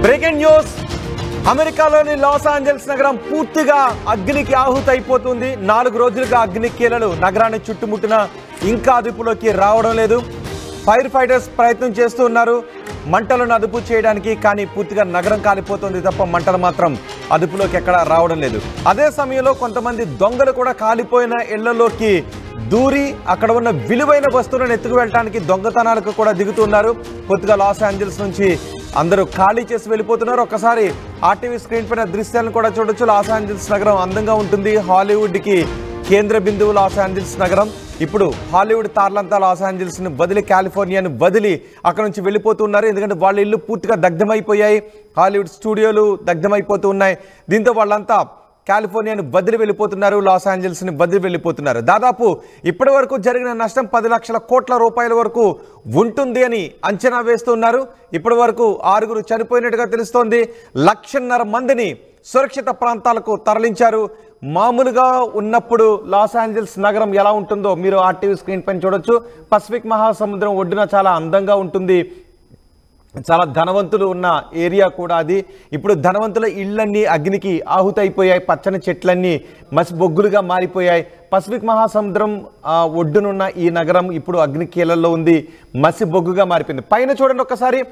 Breaking news. అమెరికాలోని Los Angeles నగరం పూర్తిగా అగ్నికి ఆహుతైపోతుంది. 4 రోజులుగా అగ్ని కీలలు నగరాన్ని చుట్టుముట్టిన ఇంకా అదుపులోకి రావడం లేదు. ఫైర్ ఫైటర్స్ ప్రయత్నం చేస్తూ ఉన్నారు మంటలను అదుపు చేయడానికి, కానీ పూర్తిగా నగరం కాలిపోతుంది తప్ప మంటలు మాత్రం అదుపులోకి ఎక్కడ రావడం లేదు. అదే సమయంలో కొంతమంది దొంగలు కూడా కాలిపోయిన ఇళ్లలోకి దూరి అక్కడ ఉన్న విలువైన వస్తువులను ఎత్తుకు వెళ్ళడానికి దొంగతనాలకు కూడా దిగుతున్నారు. పూర్తిగా లాస్ ఏంజల్స్ నుంచి అందరూ ఖాళీ చేసి వెళ్ళిపోతున్నారు. ఒక్కసారి ఆర్టీవీ స్క్రీన్ పైన దృశ్యాలను కూడా చూడొచ్చు. లాస్ ఏంజల్స్ నగరం అందంగా ఉంటుంది. హాలీవుడ్కి కేంద్ర బిందువు లాస్ ఏంజల్స్ నగరం. ఇప్పుడు హాలీవుడ్ తారలంతా లాస్ ఏంజల్స్ని వదిలి, కాలిఫోర్నియాను వదిలి అక్కడ నుంచి వెళ్ళిపోతున్నారు. ఎందుకంటే వాళ్ళ ఇల్లు పూర్తిగా దగ్ధమైపోయాయి. హాలీవుడ్ స్టూడియోలు దగ్ధమైపోతూ ఉన్నాయి. దీంతో వాళ్ళంతా కాలిఫోర్నియాను వదిలి వెళ్ళిపోతున్నారు, లాస్ ఏంజల్స్ని వదిలి వెళ్ళిపోతున్నారు. దాదాపు ఇప్పటి వరకు జరిగిన నష్టం 10 లక్షల కోట్ల రూపాయల వరకు ఉంటుంది అని అంచనా వేస్తున్నారు. ఇప్పటి వరకు 6 చనిపోయినట్టుగా తెలుస్తోంది. 1,50,000 మందిని సురక్షిత ప్రాంతాలకు తరలించారు. మామూలుగా ఉన్నప్పుడు లాస్ ఏంజల్స్ నగరం ఎలా ఉంటుందో మీరు ఆర్టీవీ స్క్రీన్ పైన చూడొచ్చు. పసిఫిక్ మహాసముద్రం ఒడ్డున చాలా అందంగా ఉంటుంది. చాలా ధనవంతులు ఉన్న ఏరియా కూడా అది. ఇప్పుడు ధనవంతుల ఇళ్ళన్నీ అగ్నికి ఆహుతైపోయాయి. పచ్చని చెట్లన్నీ మసి బొగ్గులుగా మారిపోయాయి. పసిఫిక్ మహాసముద్రం ఒడ్డునున్న ఈ నగరం ఇప్పుడు అగ్ని కీలల్లో ఉంది, మసి బొగ్గుగా మారిపోయింది. పైన చూడండి ఒక్కసారి.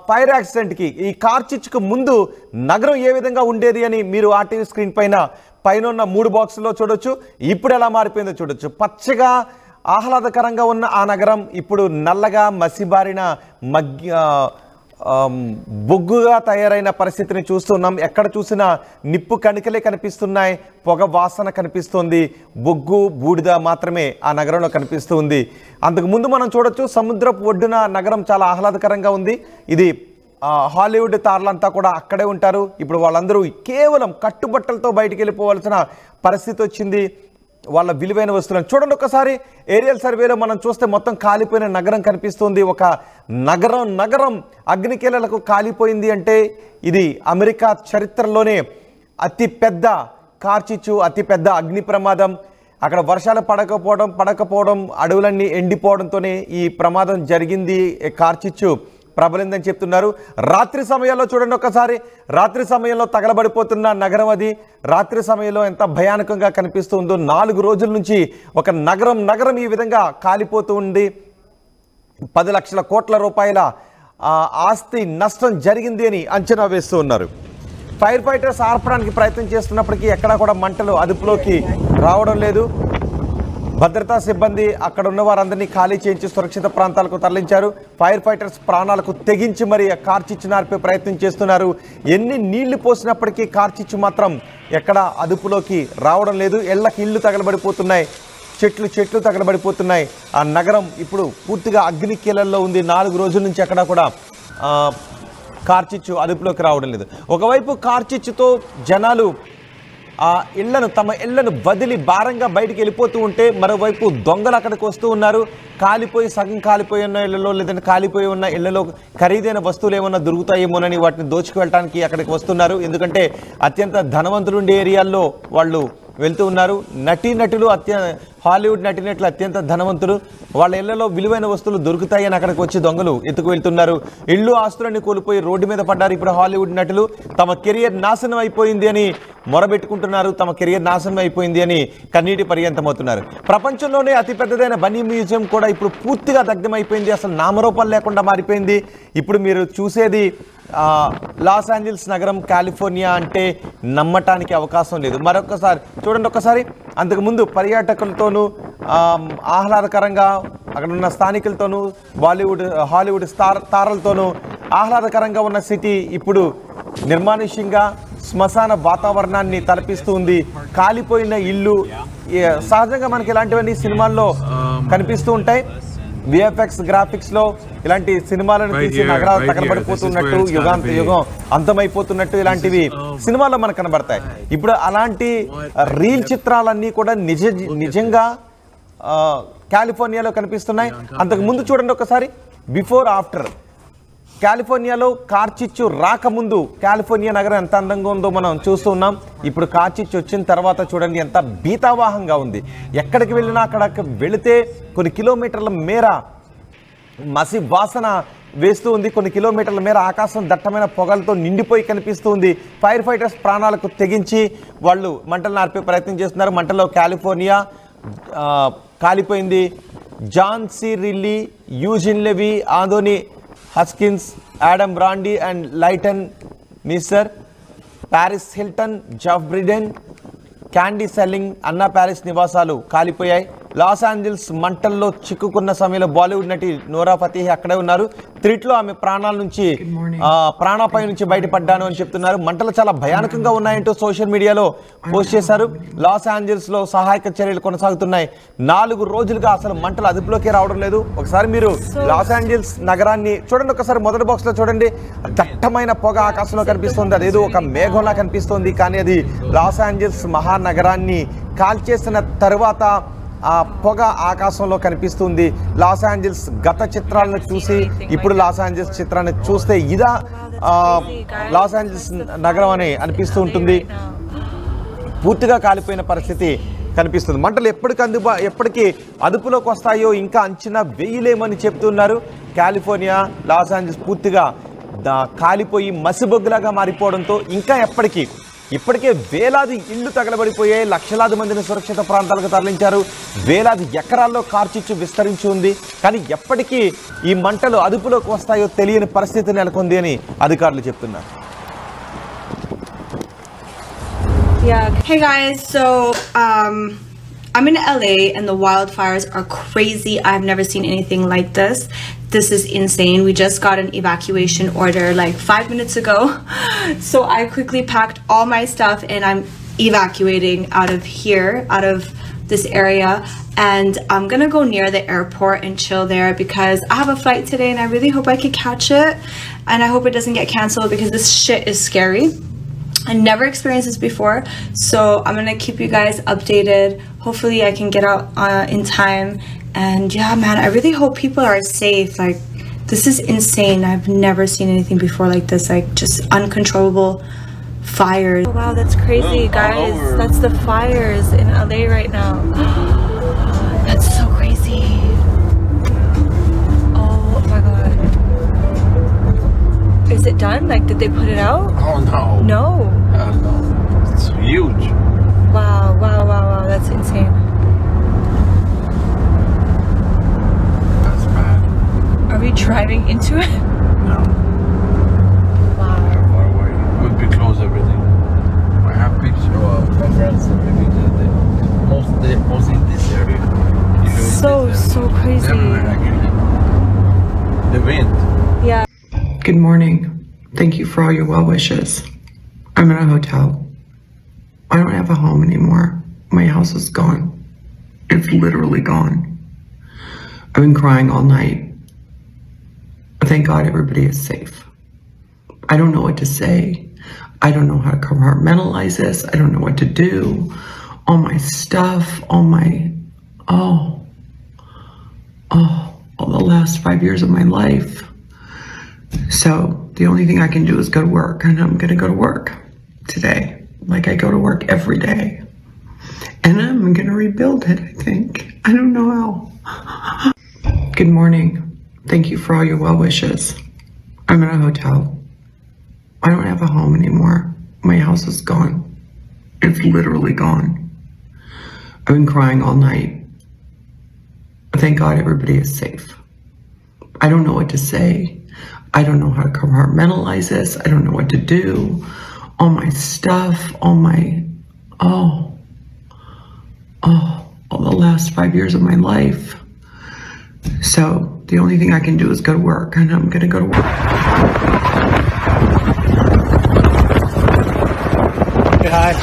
ఫైర్ యాక్సిడెంట్కి, ఈ కార్ చిచ్చుకు ముందు నగరం ఏ విధంగా ఉండేది అని మీరు ఆర్టీవీ స్క్రీన్ పైన ఉన్న 3 బాక్సుల్లో చూడొచ్చు. ఇప్పుడు ఎలా మారిపోయిందో చూడొచ్చు. పచ్చగా ఆహ్లాదకరంగా ఉన్న ఆ నగరం ఇప్పుడు నల్లగా మసిబారిన బొగ్గుగా తయారైన పరిస్థితిని చూస్తున్నాం. ఎక్కడ చూసినా నిప్పు కణికలే కనిపిస్తున్నాయి, పొగ వాసన కనిపిస్తుంది, బొగ్గు బూడిద మాత్రమే ఆ నగరంలో కనిపిస్తుంది. అంతకుముందు మనం చూడొచ్చు సముద్రపు ఒడ్డున నగరం చాలా ఆహ్లాదకరంగా ఉంది. ఇది హాలీవుడ్ తారలంతా కూడా అక్కడే ఉంటారు. ఇప్పుడు వాళ్ళందరూ కేవలం కట్టుబట్టలతో బయటికి వెళ్ళిపోవాల్సిన పరిస్థితి వచ్చింది. వాళ్ళ విలువైన వస్తువులను చూడండి ఒకసారి. ఏరియల్ సర్వేలో మనం చూస్తే మొత్తం కాలిపోయిన నగరం కనిపిస్తుంది. ఒక నగరం అగ్నికీలలకు కాలిపోయింది అంటే ఇది అమెరికా చరిత్రలోనే అతిపెద్ద కార్చిచ్చు, అతిపెద్ద అగ్ని ప్రమాదం. అక్కడ వర్షాలు పడకపోవడం అడవులన్నీ ఎండిపోవడంతోనే ఈ ప్రమాదం జరిగింది. కార్చిచ్చు ప్రబలిందని చెప్తున్నారు. రాత్రి సమయంలో చూడండి ఒకసారి. రాత్రి సమయంలో తగలబడిపోతున్న నగరం అది. రాత్రి సమయంలో ఎంత భయానకంగా కనిపిస్తుందో. 4 రోజుల నుంచి ఒక నగరం ఈ విధంగా కాలిపోతూ ఉంది. 10 లక్షల కోట్ల రూపాయల ఆస్తి నష్టం జరిగింది అని అంచనా వేస్తూ ఉన్నారు. ఫైర్ ఫైటర్స్ ఆర్పడానికి ప్రయత్నం చేస్తున్నప్పటికీ ఎక్కడా కూడా మంటలు అదుపులోకి రావడం లేదు. భద్రతా సిబ్బంది అక్కడ ఉన్న వారందరినీ ఖాళీ చేయించి సురక్షిత ప్రాంతాలకు తరలించారు. ఫైర్ ఫైటర్స్ ప్రాణాలకు తెగించి మరి కార్చిచ్చు నార్పే ప్రయత్నం చేస్తున్నారు. ఎన్ని నీళ్లు పోసినప్పటికీ కార్చిచ్చు మాత్రం ఎక్కడ అదుపులోకి రావడం లేదు. ఇళ్ళు తగలబడిపోతున్నాయి, చెట్లు తగలబడిపోతున్నాయి. ఆ నగరం ఇప్పుడు పూర్తిగా అగ్ని కీలల్లో ఉంది. 4 రోజుల నుంచి ఎక్కడా కూడా కార్చిచ్చు అదుపులోకి రావడం లేదు. ఒకవైపు కార్చిచ్చుతో జనాలు తమ ఇళ్లను వదిలి భారంగా బయటికి వెళ్ళిపోతూ ఉంటే, మరోవైపు దొంగలు అక్కడికి వస్తూ ఉన్నారు. సగం కాలిపోయి ఉన్న ఇళ్లలో, లేదంటే కాలిపోయి ఉన్న ఇళ్లలో ఖరీదైన వస్తువులు ఏమన్నా దొరుకుతాయేమోనని వాటిని దోచుకు వెళ్ళడానికి అక్కడికి వస్తున్నారు. ఎందుకంటే అత్యంత ధనవంతులు ఉండే ఏరియాల్లో వాళ్ళు వెళ్తూ ఉన్నారు. నటీనటులు హాలీవుడ్ నటీనటులు అత్యంత ధనవంతులు. వాళ్ళ ఇళ్లలో విలువైన వస్తువులు దొరుకుతాయని అక్కడికి వచ్చి దొంగలు ఎత్తుకు వెళ్తున్నారు. ఇళ్ళు ఆస్తులన్నీ కోల్పోయి రోడ్డు మీద పడ్డారు. ఇప్పుడు హాలీవుడ్ నటులు తమ కెరియర్ నాశనం అయిపోయింది అని మొరబెట్టుకుంటున్నారు. తమ కెరియర్ నాశనం అయిపోయింది అని కన్నీటి పర్యంతమవుతున్నారు. ప్రపంచంలోనే అతిపెద్దదైన బన్నీ మ్యూజియం కూడా ఇప్పుడు పూర్తిగా దగ్ధమైపోయింది. అసలు నామరూపాలు లేకుండా మారిపోయింది. ఇప్పుడు మీరు చూసేది లాస్ ఏంజల్స్ నగరం, కాలిఫోర్నియా అంటే నమ్మటానికి అవకాశం లేదు. మరొకసారి చూడండి ఒకసారి. అంతకుముందు పర్యాటకులతోనూ ఆహ్లాదకరంగా అక్కడ ఉన్న స్థానికులతోనూ హాలీవుడ్ తారలతోనూ ఆహ్లాదకరంగా ఉన్న సిటీ ఇప్పుడు నిర్మానుష్యంగా శ్మశాన వాతావరణాన్ని తలపిస్తూ ఉంది. కాలిపోయిన ఇల్లు సహజంగా మనకి ఇలాంటివన్నీ సినిమాల్లో కనిపిస్తూ ఉంటాయి. విఎఫ్ఎక్స్ గ్రాఫిక్స్ లో ఇలాంటి సినిమాలను తీసి నగరాలు తగలబడిపోతున్నట్టు, యుగం అంతమైపోతున్నట్టు ఇలాంటివి సినిమాల్లో మనకు కనబడతాయి. ఇప్పుడు అలాంటి రీల్ చిత్రాలన్నీ కూడా నిజంగా కాలిఫోర్నియాలో కనిపిస్తున్నాయి. అంతకు ముందు చూడండి ఒకసారి. బిఫోర్ ఆఫ్టర్ కాలిఫోర్నియాలో కార్చిచ్చు రాకముందు కాలిఫోర్నియా నగరం ఎంత అందంగా ఉందో మనం చూస్తూ ఉన్నాం. ఇప్పుడు కార్చిచ్చు వచ్చిన తర్వాత చూడండి ఎంత భీతావాహంగా ఉంది. ఎక్కడికి వెళ్ళినా అక్కడికి వెళితే కొన్ని కిలోమీటర్ల మేర మసి వాసన వేస్తూ ఉంది. కొన్ని కిలోమీటర్ల మేర ఆకాశం దట్టమైన పొగలతో నిండిపోయి కనిపిస్తూ ఉంది. ఫైర్ ఫైటర్స్ ప్రాణాలకు తెగించి వాళ్ళు మంటలను ఆర్పే ప్రయత్నం చేస్తున్నారు. మంటల్లో కాలిఫోర్నియా కాలిపోయింది. John C Reilly, Eugene Levy, Anthony Hopkins, Adam Brody and Leighton Meester, Paris Hilton, Jeff Bridges, Candy Spelling, Anna Faris నివాసాలు కాలిపోయాయి. లాస్ ఏంజల్స్ మంటల్లో చిక్కుకున్న సమయంలో బాలీవుడ్ నటి నోరా ఫతేహి అక్కడే ఉన్నారు. త్రిట్లో ఆమె ప్రాణాపాయం నుంచి బయటపడ్డాను అని చెప్తున్నారు. మంటలు చాలా భయానకంగా ఉన్నాయంటూ సోషల్ మీడియాలో పోస్ట్ చేశారు. లాస్ ఏంజల్స్ లో సహాయక చర్యలు కొనసాగుతున్నాయి. 4 రోజులుగా అసలు మంటలు అదుపులోకి రావడం లేదు. ఒకసారి మీరు లాస్ ఏంజల్స్ నగరాన్ని చూడండి. ఒకసారి మొదటి బాక్స్ లో చూడండి. దట్టమైన పొగ ఆకాశంలో కనిపిస్తుంది. అదేదో ఒక మేఘంలా కనిపిస్తుంది. కానీ అది లాస్ ఏంజల్స్ మహానగరాన్ని కాల్చేసిన తర్వాత ఆ పొగ ఆకాశంలో కనిపిస్తుంది. లాస్ ఏంజల్స్ గత చిత్రాలను చూసి ఇప్పుడు లాస్ ఏంజల్స్ చిత్రాన్ని చూస్తే ఇదా లాస్ ఏంజల్స్ నగరం అని అనిపిస్తూ ఉంటుంది. పూర్తిగా కాలిపోయిన పరిస్థితి కనిపిస్తుంది. మంటలు ఎప్పటికీ అదుపులోకి వస్తాయో ఇంకా అంచనా వేయలేమని చెప్తున్నారు. కాలిఫోర్నియా, లాస్ ఏంజల్స్ పూర్తిగా కాలిపోయి మసిబొగ్గులాగా మారిపోవడంతో ఇంకా ఇప్పటికే వేలాది ఇళ్లు తగలబడిపోయాయి. లక్షలాది మందిని సురక్షిత ప్రాంతాలకు తరలించారు. వేలాది ఎకరాల్లో కార్చిచ్చు విస్తరించి ఉంది. కానీ ఎప్పటికీ ఈ మంటలు అదుపులోకి వస్తాయో తెలియని పరిస్థితి నెలకొంది అని అధికారులు చెప్తున్నారు. Yeah. Hey guys, so I'm in LA and the wildfires are crazy. I've never seen anything like this. This is insane. We just got an evacuation order like 5 minutes ago. So I quickly packed all my stuff and I'm evacuating out of here, out of this area. And I'm gonna go near the airport and chill there because I have a flight today and I really hope I can catch it. And I hope it doesn't get canceled because this shit is scary. I never experienced this before, so I'm gonna keep you guys updated. Hopefully I can get out in time. And yeah, man, I really hope people are safe. Like, this is insane. I've never seen anything before like this. Like, just uncontrollable fires. Oh, wow, that's crazy, guys. That's the fires in LA right now. That's so crazy. Oh my god. Is it done? Like, did they put it out? Oh no. No. No. It's huge. Wow, wow, wow, wow. That's insane. That's bad. Are we driving into it? No. Wow. They're far away. Would be close everything. I have pictures of my friends and maybe mostly in this area. So crazy. Everywhere actually. The wind. Yeah. Good morning. Thank you for all your well wishes. I'm in a hotel. I don't have a home anymore. My house is gone. It's literally gone. I've been crying all night. Thank God everybody is safe. I don't know what to say. I don't know how to compartmentalize this. I don't know what to do. All my stuff, all the last 5 years of my life. So the only thing I can do is go to work, and I'm gonna go to work today, like I go to work every day. And I'm gonna rebuild it, I think. I don't know how. Good morning. Thank you for all your well wishes. I'm in a hotel. I don't have a home anymore. My house is gone. It's literally gone. I've been crying all night. Thank God everybody is safe. I don't know what to say. I don't know how to compartmentalize this. I don't know what to do. All my stuff, all the last 5 years of my life. So the only thing I can do is go to work, and I'm gonna go to work. Hi.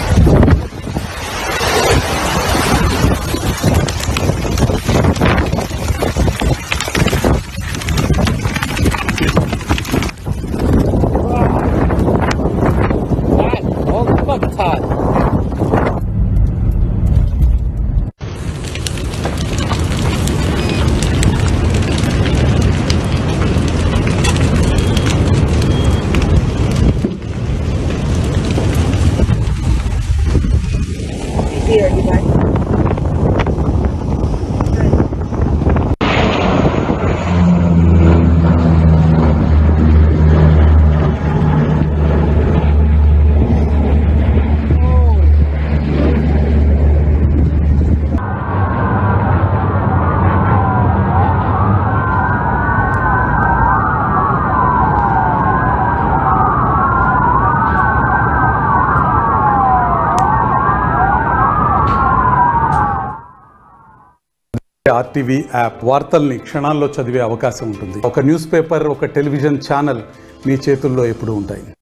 RTV app వార్తల్ని క్షణాల్లో చదివే అవకాశం ఉంటుంది. ఒక newspaper, ఒక television channel మీ చేతుల్లో ఎప్పుడూ ఉంటాయి.